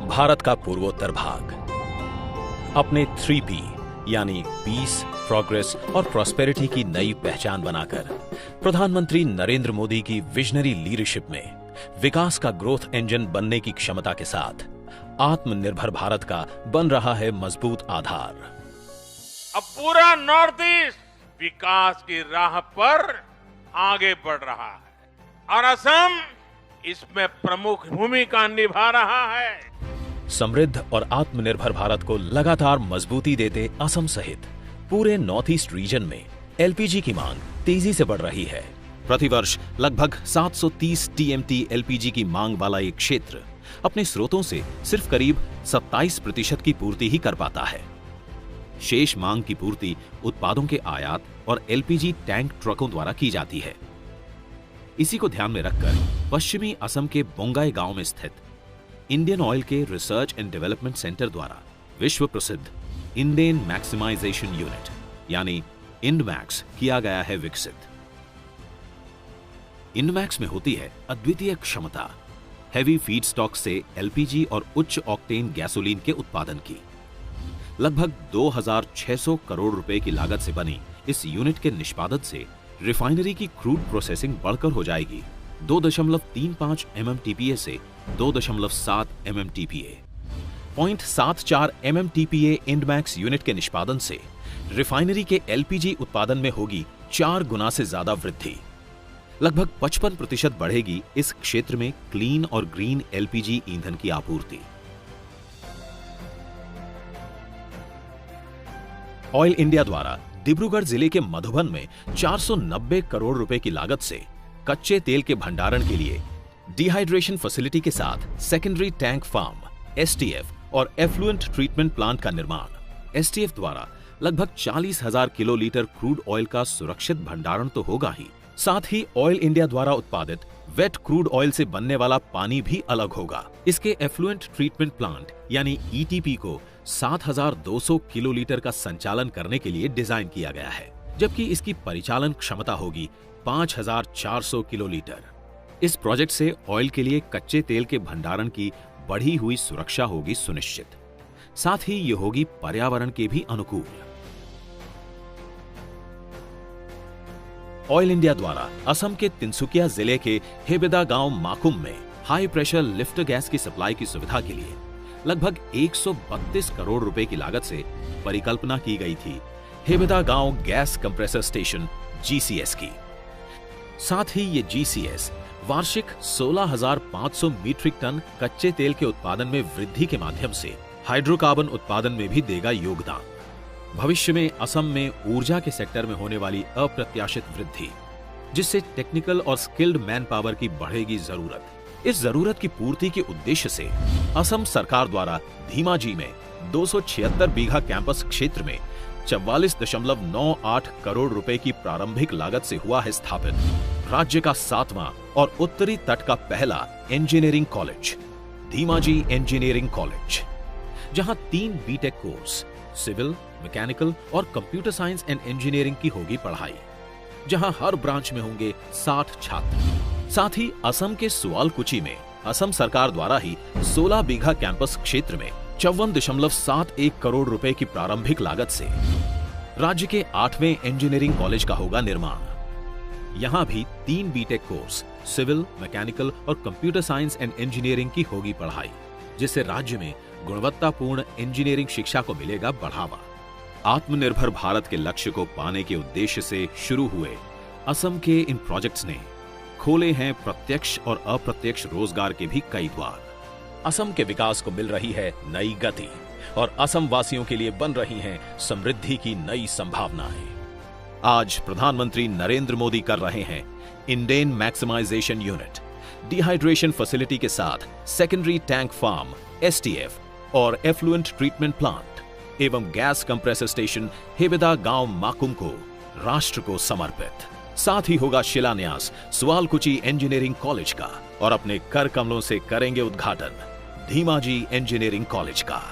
भारत का पूर्वोत्तर भाग अपने 3P यानी पीस, प्रोग्रेस और प्रॉस्पेरिटी की नई पहचान बनाकर प्रधानमंत्री नरेंद्र मोदी की विजनरी लीडरशिप में विकास का ग्रोथ इंजन बनने की क्षमता के साथ आत्मनिर्भर भारत का बन रहा है मजबूत आधार। अब पूरा नॉर्थ ईस्ट विकास की राह पर आगे बढ़ रहा है और असम इसमें प्रमुख भूमिका निभा रहा है। समृद्ध और आत्मनिर्भर भारत को लगातार मजबूती देते असम सहित पूरे नॉर्थ ईस्ट रीजन में एलपीजी की मांग तेजी से बढ़ रही है। प्रतिवर्ष लगभग 730 टीएमटी एलपीजी की मांग वाला ये क्षेत्र अपने स्रोतों से सिर्फ करीब 27% की पूर्ति ही कर पाता है। शेष मांग की पूर्ति उत्पादों के आयात और एलपीजी टैंक ट्रकों द्वारा की जाती है। इसी को ध्यान में रखकर पश्चिमी असम के बोंगाई गांव में स्थित इंडियन ऑयल के रिसर्च एंड डेवलपमेंट सेंटर द्वारा विश्व प्रसिद्ध इंडेन मैक्सिमाइजेशन यूनिट यानी इंडमैक्स किया गया है विकसित। इंडमैक्स में होती है अद्वितीय क्षमता हैवी फीडस्टॉक से एलपीजी और उच्च ऑक्टेन गैसोलीन के उत्पादन की। लगभग 2600 करोड़ रुपए की लागत से बनी इस यूनिट के निष्पादन से रिफाइनरी की क्रूड प्रोसेसिंग बढ़कर हो जाएगी 2.35 MMTPA से 2.7 MMTPA। 0.74 MMTPA इंडमैक्स यूनिट के निष्पादन से रिफाइनरी के एलपीजी उत्पादन में होगी 4 गुना से ज्यादा वृद्धि। लगभग 55% बढ़ेगी इस क्षेत्र में क्लीन और ग्रीन एलपीजी ईंधन की आपूर्ति। ऑयल इंडिया द्वारा डिब्रूगढ़ जिले के मधुबन में 490 करोड़ रुपए की लागत से कच्चे तेल के भंडारण के लिए डिहाइड्रेशन फैसिलिटी के साथ सेकेंडरी टैंक फार्म एसटीएफ और एफ्लुएंट ट्रीटमेंट प्लांट का निर्माण। एसटीएफ द्वारा लगभग 40,000 किलोलीटर क्रूड ऑयल का सुरक्षित भंडारण तो होगा ही, साथ ही ऑयल इंडिया द्वारा उत्पादित वेट क्रूड ऑयल से बनने वाला पानी भी अलग होगा। इसके एफ्लुएंट ट्रीटमेंट प्लांट यानी ईटीपी को 7,200 किलोलीटर का संचालन करने के लिए डिजाइन किया गया है, जबकि इसकी परिचालन क्षमता होगी 5,400 किलोलीटर। इस प्रोजेक्ट से ऑयल के लिए कच्चे तेल के भंडारण की बढ़ी हुई सुरक्षा होगी सुनिश्चित, साथ ही ये होगी पर्यावरण के भी अनुकूल। ऑयल इंडिया द्वारा असम के तिनसुकिया जिले के हेबेदा गांव माकुम में हाई प्रेशर लिफ्ट गैस की सप्लाई की सुविधा के लिए लगभग 132 करोड़ रुपए की लागत से परिकल्पना की गई थी हेबेदा गांव गैस कंप्रेसर स्टेशन जीसीएस की। साथ ही ये जीसीएस वार्षिक 16,500 मीट्रिक टन कच्चे तेल के उत्पादन में वृद्धि के माध्यम से हाइड्रोकार्बन उत्पादन में भी देगा योगदान। भविष्य में असम में ऊर्जा के सेक्टर में होने वाली अप्रत्याशित वृद्धि, जिससे टेक्निकल और स्किल्ड मैन पावर की बढ़ेगी जरूरत। इस जरूरत की पूर्ति के उद्देश्य से असम सरकार द्वारा धीमाजी में 276 बीघा कैंपस क्षेत्र में 44.98 करोड़ रुपए की प्रारंभिक लागत से हुआ है स्थापित राज्य का 7वां और उत्तरी तट का पहला engineering college, Dhemaji engineering college, जहां 3 बीटेक कोर्स सिविल, मैकेनिकल और कंप्यूटर साइंस एंड इंजीनियरिंग की होगी पढ़ाई, जहां हर ब्रांच में होंगे 60 छात्र। साथ ही असम के सुआलकुची में असम सरकार द्वारा ही 16 बीघा कैंपस क्षेत्र में 54.71 करोड़ रुपए की प्रारंभिक लागत से राज्य के 8वें इंजीनियरिंग कॉलेज का होगा निर्माण। यहां भी 3 बीटेक कोर्स सिविल, मैकेनिकल और कंप्यूटर साइंस एंड इंजीनियरिंग की होगी पढ़ाई, जिससे राज्य में गुणवत्तापूर्ण इंजीनियरिंग शिक्षा को मिलेगा बढ़ावा। आत्मनिर्भर भारत के लक्ष्य को पाने के उद्देश्य से शुरू हुए असम के इन प्रोजेक्ट्स ने खोले हैं प्रत्यक्ष और अप्रत्यक्ष रोजगार के भी कई द्वार। असम के विकास को मिल रही है नई गति और असम वासियों के लिए बन रही हैं समृद्धि की नई संभावनाएं। आज प्रधानमंत्री नरेंद्र मोदी कर रहे हैं Indane maximization unit, dehydration facility के साथ सेकेंडरी टैंक फार्म एसटीएफ और एफ्लुएंट ट्रीटमेंट प्लांट एवं गैस कंप्रेसर स्टेशन हेबेदा गांव माकुम को राष्ट्र को समर्पित। साथ ही होगा शिलान्यास सुआलकुची इंजीनियरिंग कॉलेज का और अपने कर कमलों से करेंगे उद्घाटन धीमाजी इंजीनियरिंग कॉलेज का।